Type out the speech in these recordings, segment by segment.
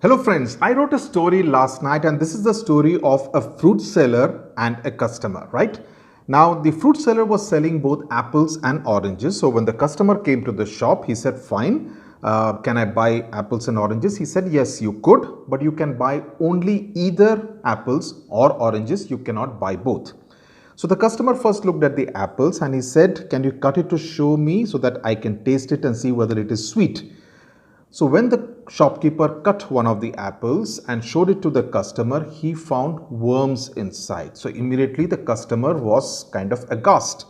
Hello friends, I wrote a story last night and this is the story of a fruit seller and a customer, right? Now the fruit seller was selling both apples and oranges. So when the customer came to the shop, he said, fine, can I buy apples and oranges? He said, yes, you could, but you can buy only either apples or oranges. You cannot buy both. So the customer first looked at the apples and he said, can you cut it to show me so that I can taste it and see whether it is sweet? So when the shopkeeper cut one of the apples and showed it to the customer, he found worms inside. So immediately the customer was kind of aghast.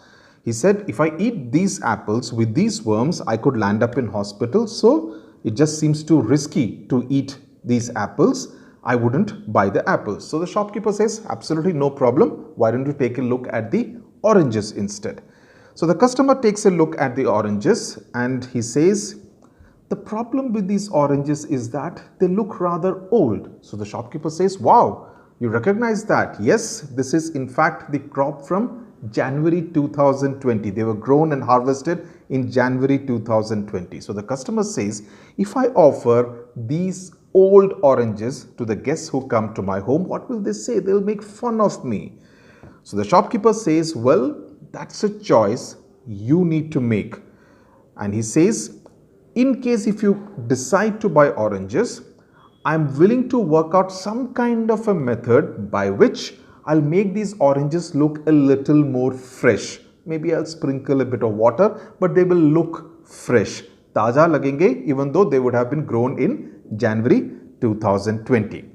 He said, if I eat these apples with these worms, I could land up in hospital. So it just seems too risky to eat these apples. I wouldn't buy the apples. So the shopkeeper says, absolutely no problem. Why don't you take a look at the oranges instead? So the customer takes a look at the oranges and he says, the problem with these oranges is that they look rather old. So the shopkeeper says, wow, you recognize that? Yes, this is in fact the crop from January 2020. They were grown and harvested in January 2020. So the customer says, if I offer these old oranges to the guests who come to my home, what will they say? They'll make fun of me. So the shopkeeper says, well, that's a choice you need to make. And he says, in case if you decide to buy oranges, I'm willing to work out some kind of a method by which I'll make these oranges look a little more fresh. Maybe I'll sprinkle a bit of water, but they will look fresh. Taja lagenge, even though they would have been grown in January 2020.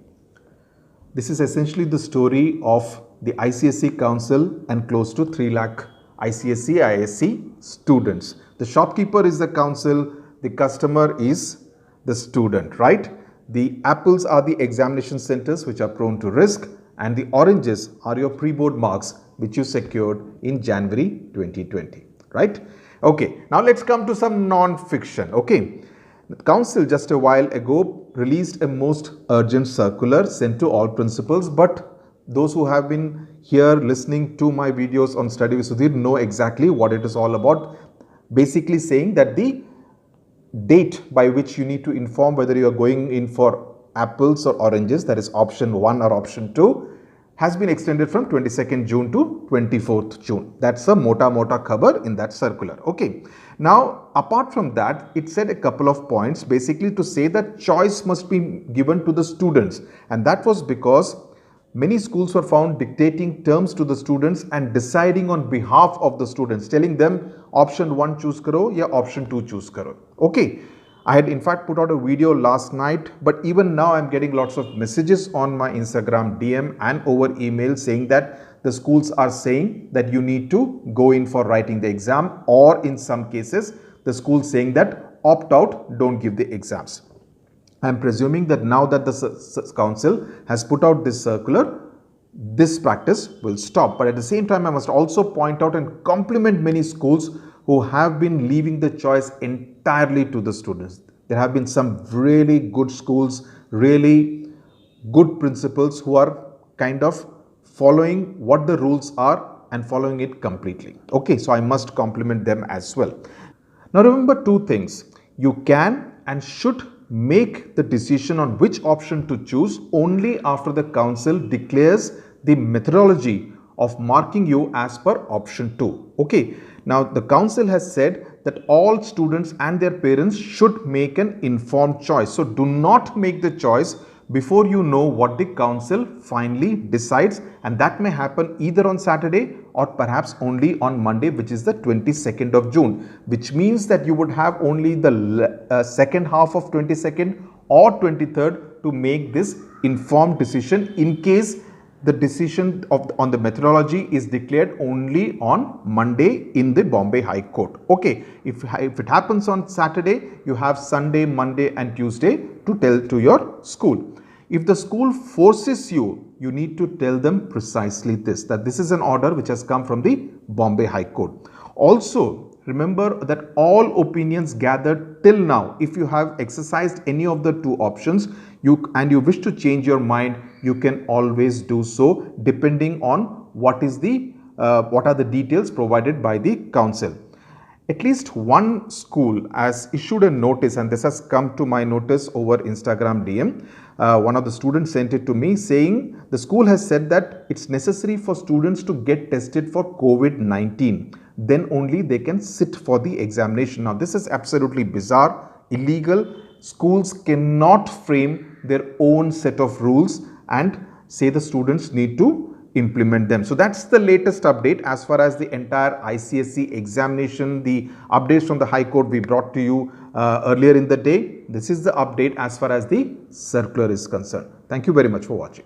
This is essentially the story of the ICSE Council and close to 3 lakh ICSE, ISC students. The shopkeeper is the council. The customer is the student, right? The apples are the examination centers which are prone to risk, and the oranges are your pre-board marks which you secured in January 2020, right? Okay, now let's come to some non-fiction. Okay, the council just a while ago released a most urgent circular sent to all principals, but those who have been here listening to my videos on Study with Sudhir know exactly what it is all about. Basically saying that the date by which you need to inform whether you are going in for apples or oranges, that is option 1 or option 2, has been extended from 22nd June to 24th June. That's a mota khabar in that circular. Okay. Now, apart from that, it said a couple of points basically to say that choice must be given to the students, and that was because many schools were found dictating terms to the students and deciding on behalf of the students, telling them option 1 choose karo ya option 2 choose karo. Okay, I had in fact put out a video last night, but even now I'm getting lots of messages on my Instagram DM and over email saying that the schools are saying that you need to go in for writing the exam, or in some cases the school saying that opt out, don't give the exams. I'm presuming that now that the council has put out this circular, this practice will stop. But at the same time, I must also point out and compliment many schools who have been leaving the choice entirely to the students. There have been some really good schools, really good principals who are kind of following what the rules are and following it completely. Okay, so I must compliment them as well. Now remember two things. You can and should make the decision on which option to choose only after the council declares the methodology of marking you as per option 2. Okay. Now the council has said that all students and their parents should make an informed choice. So do not make the choice before you know what the council finally decides, and that may happen either on Saturday or perhaps only on Monday, which is the 22nd of June, which means that you would have only the second half of 22nd or 23rd to make this informed decision in case the decision on the methodology is declared only on Monday in the Bombay High Court. Okay, if it happens on Saturday, you have Sunday, Monday and Tuesday to tell to your school. If the school forces you, you need to tell them precisely this, that this is an order which has come from the Bombay High Court. Also, remember that all opinions gathered till now, if you have exercised any of the two options and you wish to change your mind, you can always do so depending on what are the details provided by the council. At least one school has issued a notice, and this has come to my notice over Instagram DM. One of the students sent it to me saying the school has said that it's necessary for students to get tested for COVID-19. Then only they can sit for the examination. Now, this is absolutely bizarre, illegal. Schools cannot frame their own set of rules and say the students need to implement them. So that's the latest update as far as the entire ICSE examination, the updates from the High Court we brought to you earlier in the day. This is the update as far as the circular is concerned. Thank you very much for watching.